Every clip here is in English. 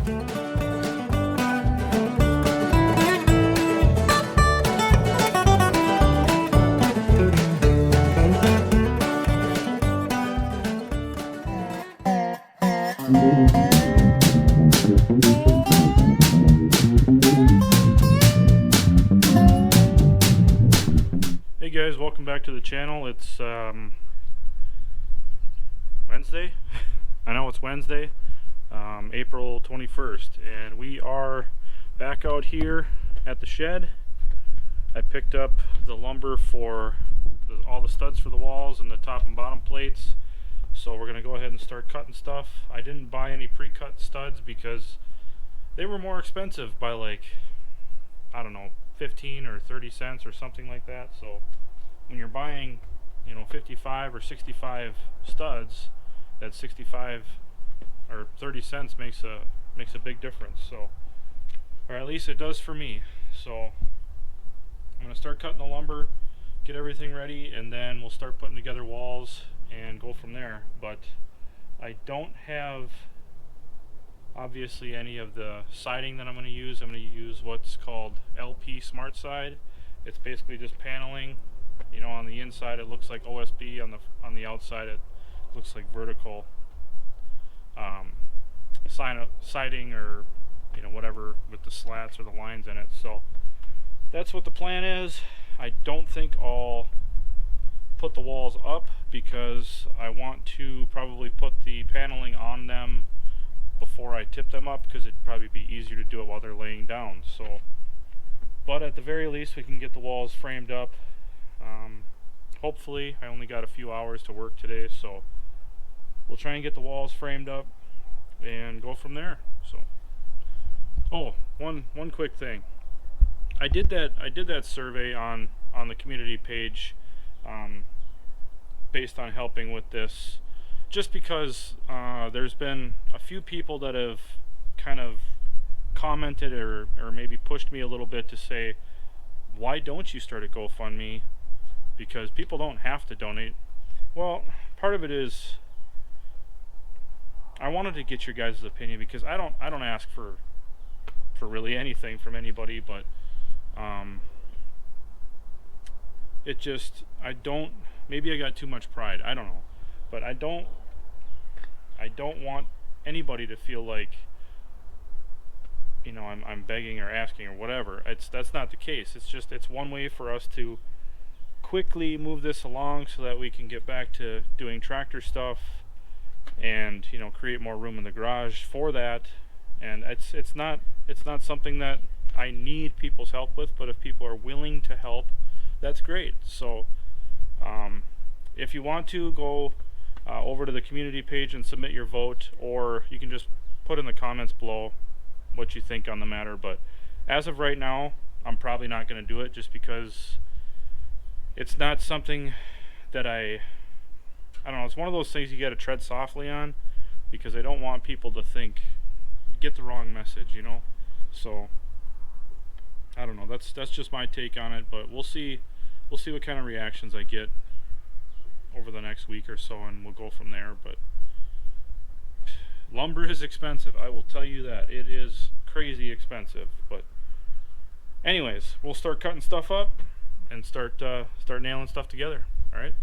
Hey guys, welcome back to the channel. It's Wednesday. I know it's Wednesday, April 21st, and we are back out here at the shed. I picked up the lumber for all the studs for the walls and the top and bottom plates, so we're gonna go ahead and start cutting stuff. I didn't buy any pre-cut studs because they were more expensive by, like, I don't know, 15 or 30 cents or something like that. So when you're buying, 55 or 65 studs, that 65 or 30 cents makes a big difference. So, or at least it does for me. So I'm gonna start cutting the lumber, get everything ready, and then we'll start putting together walls and go from there. But I don't have obviously any of the siding that I'm going to use. I'm going to use what's called LP Smart Side. It's basically just paneling. On the inside it looks like OSB, on the outside it looks like vertical siding, or whatever, with the slats or the lines in it. So that's what the plan is. I don't think I'll put the walls up because I want to probably put the paneling on them before I tip them up, because it'd probably be easier to do it while they're laying down. So, but at the very least we can get the walls framed up. Hopefully, I only got a few hours to work today, so we'll try and get the walls framed up and go from there. So, oh, one quick thing. I did that survey on the community page, based on helping with this, just because there's been a few people that have kind of commented or maybe pushed me a little bit to say, why don't you start a GoFundMe? Because people don't have to donate. Well, part of it is I wanted to get your guys' opinion, because I don't ask for really anything from anybody, but it just, maybe I got too much pride, I don't know, but I don't want anybody to feel like I'm begging or asking or whatever. That's not the case. It's one way for us to quickly move this along so that we can get back to doing tractor stuff and create more room in the garage for that. And it's not something that I need people's help with, but if people are willing to help, that's great. So if you want to go over to the community page and submit your vote, or you can just put in the comments below what you think on the matter. But as of right now, I'm probably not going to do it, just because it's not something that I don't know, it's one of those things you got to tread softly on, because I don't want people to get the wrong message, so I don't know, that's just my take on it. But we'll see what kind of reactions I get over the next week or so, and we'll go from there. But lumber is expensive, I will tell you that. It is crazy expensive. But anyways, we'll start cutting stuff up and start nailing stuff together. All right.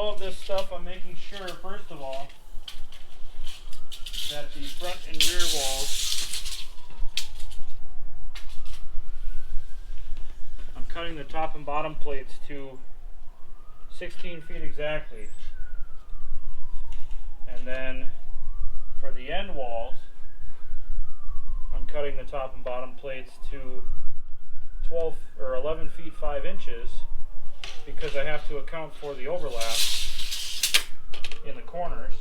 all of this stuff, I'm making sure, first of all, that the front and rear walls, I'm cutting the top and bottom plates to 16 feet exactly. And then for the end walls, I'm cutting the top and bottom plates to 12 or 11 feet 5 inches because I have to account for the overlap in the corners.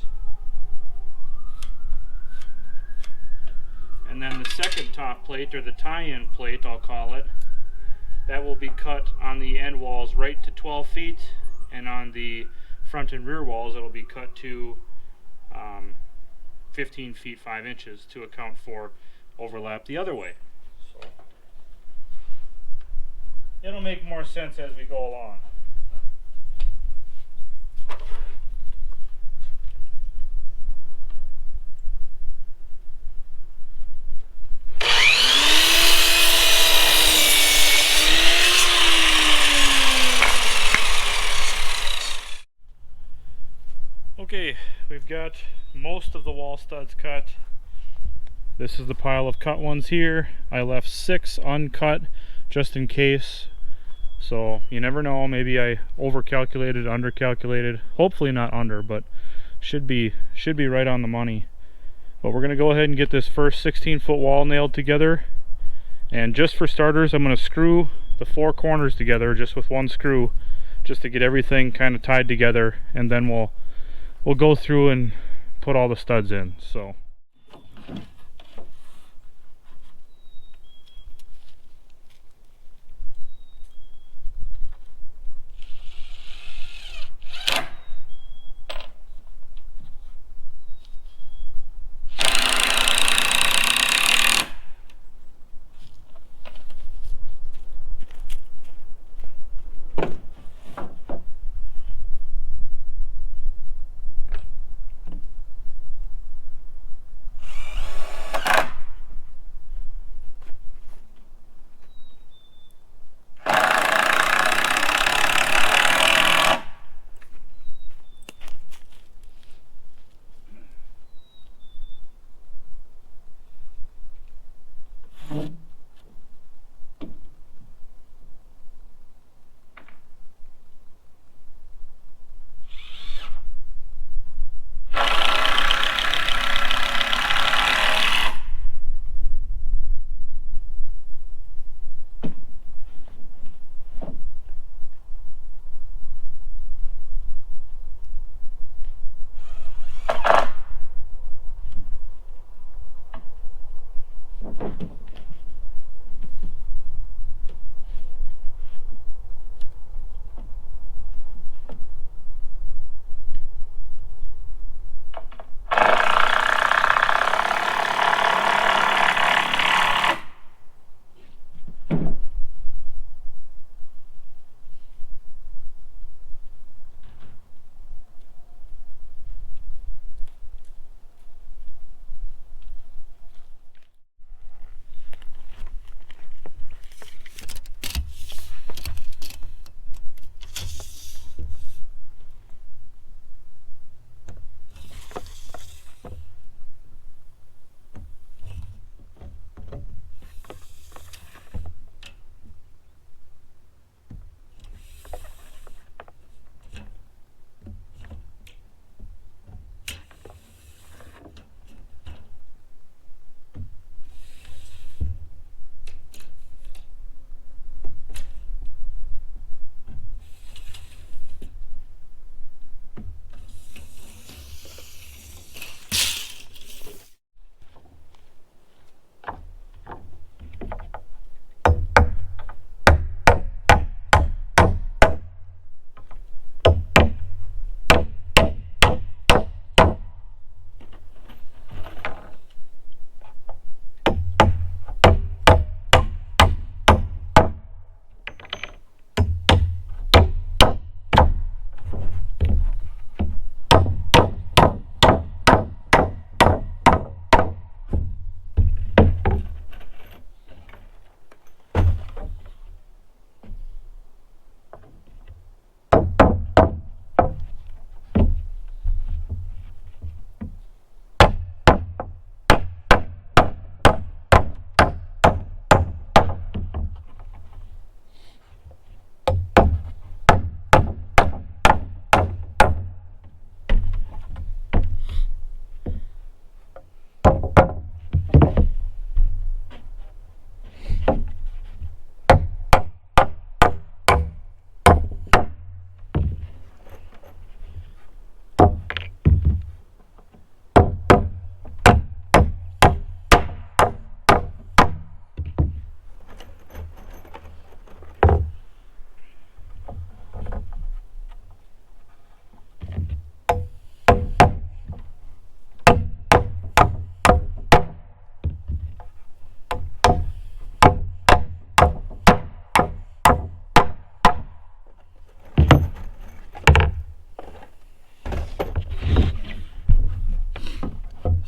And then the second top plate, or the tie-in plate I'll call it, that will be cut on the end walls right to 12 feet, and on the front and rear walls it'll be cut to 15 feet 5 inches to account for overlap the other way. So it'll make more sense as we go along. Okay, we've got most of the wall studs cut. This is the pile of cut ones here. I left 6 uncut just in case. So you never know, maybe I overcalculated, undercalculated. Hopefully not under, but should be right on the money. But we're gonna go ahead and get this first 16-foot wall nailed together. And just for starters, I'm gonna screw the 4 corners together just with 1 screw, just to get everything kind of tied together, and then we'll go through and put all the studs in. So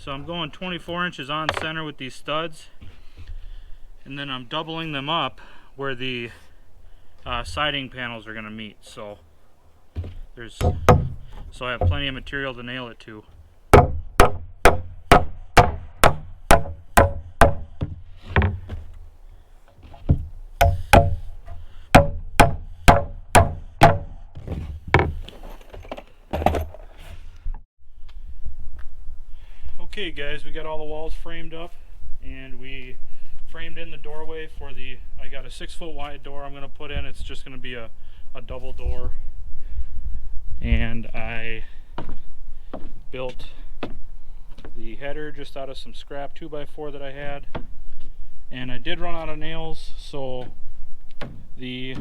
So I'm going 24 inches on center with these studs, and then I'm doubling them up where the siding panels are going to meet. So I have plenty of material to nail it to. Okay guys, we got all the walls framed up, and we framed in the doorway for I got a 6-foot wide door I'm going to put in. It's just going to be a double door, and I built the header just out of some scrap 2x4 that I had, and I did run out of nails, so the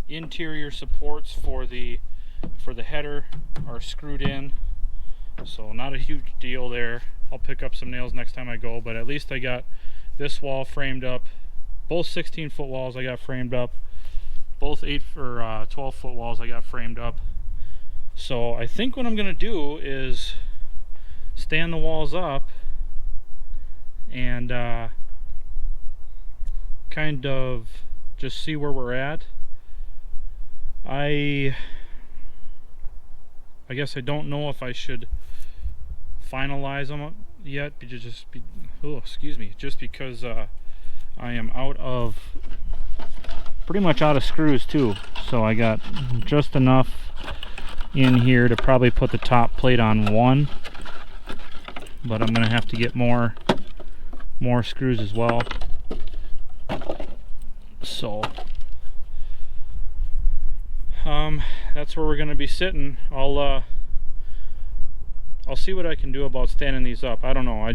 interior supports for the header are screwed in, so not a huge deal there. I'll pick up some nails next time I go, but at least I got this wall framed up. Both 16-foot walls I got framed up. Both 12-foot walls I got framed up. So I think what I'm going to do is stand the walls up and kind of just see where we're at. I guess I don't know if I should finalize them yet, just because I am pretty much out of screws too. So I got just enough in here to probably put the top plate on one, but I'm gonna have to get more screws as well. So that's where we're gonna be sitting. I'll see what I can do about standing these up. I don't know.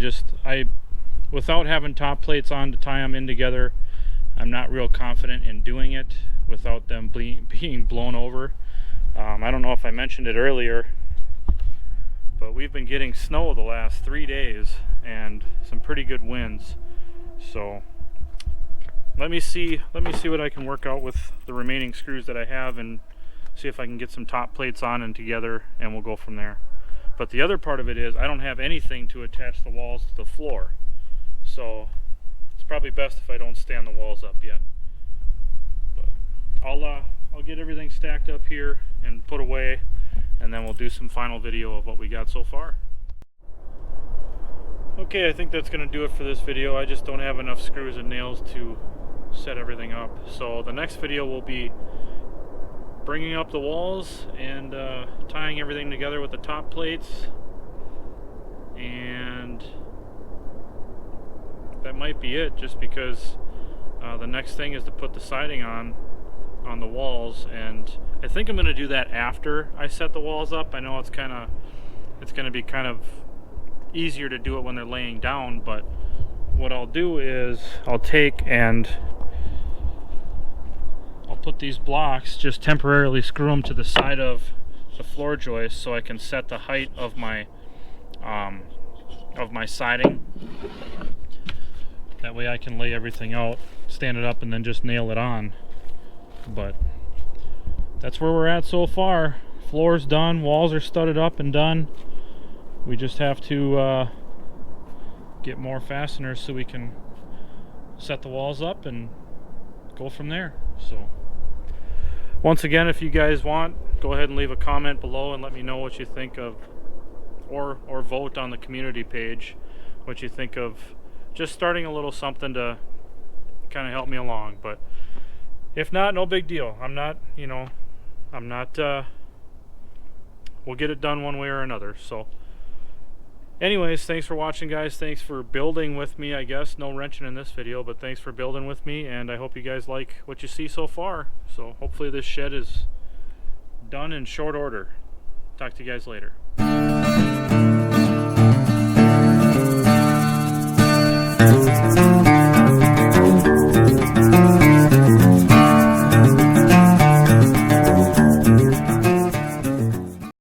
Without having top plates on to tie them in together, I'm not real confident in doing it without them being blown over. I don't know if I mentioned it earlier, but we've been getting snow the last 3 days and some pretty good winds. So let me see what I can work out with the remaining screws that I have, and see if I can get some top plates on and together, and we'll go from there. But the other part of it is I don't have anything to attach the walls to the floor, so it's probably best if I don't stand the walls up yet. But I'll get everything stacked up here and put away, and then we'll do some final video of what we got so far. Okay, I think that's going to do it for this video. I just don't have enough screws and nails to set everything up. So the next video will be bringing up the walls and tying everything together with the top plates, and that might be it, just because the next thing is to put the siding on the walls, and I think I'm going to do that after I set the walls up. I know it's going to be kind of easier to do it when they're laying down, but what I'll do is I'll take and I'll put these blocks, just temporarily screw them to the side of the floor joist so I can set the height of my siding. That way I can lay everything out, stand it up, and then just nail it on. But that's where we're at so far. Floor's done, walls are studded up and done. We just have to get more fasteners so we can set the walls up and go from there. So once again, if you guys want, go ahead and leave a comment below and let me know what you think of, or vote on the community page what you think of just starting a little something to kind of help me along. But if not, no big deal. I'm not we'll get it done one way or another. So anyways, thanks for watching, guys. Thanks for building with me, I guess. No wrenching in this video, but thanks for building with me, and I hope you guys like what you see so far. So hopefully this shed is done in short order. Talk to you guys later.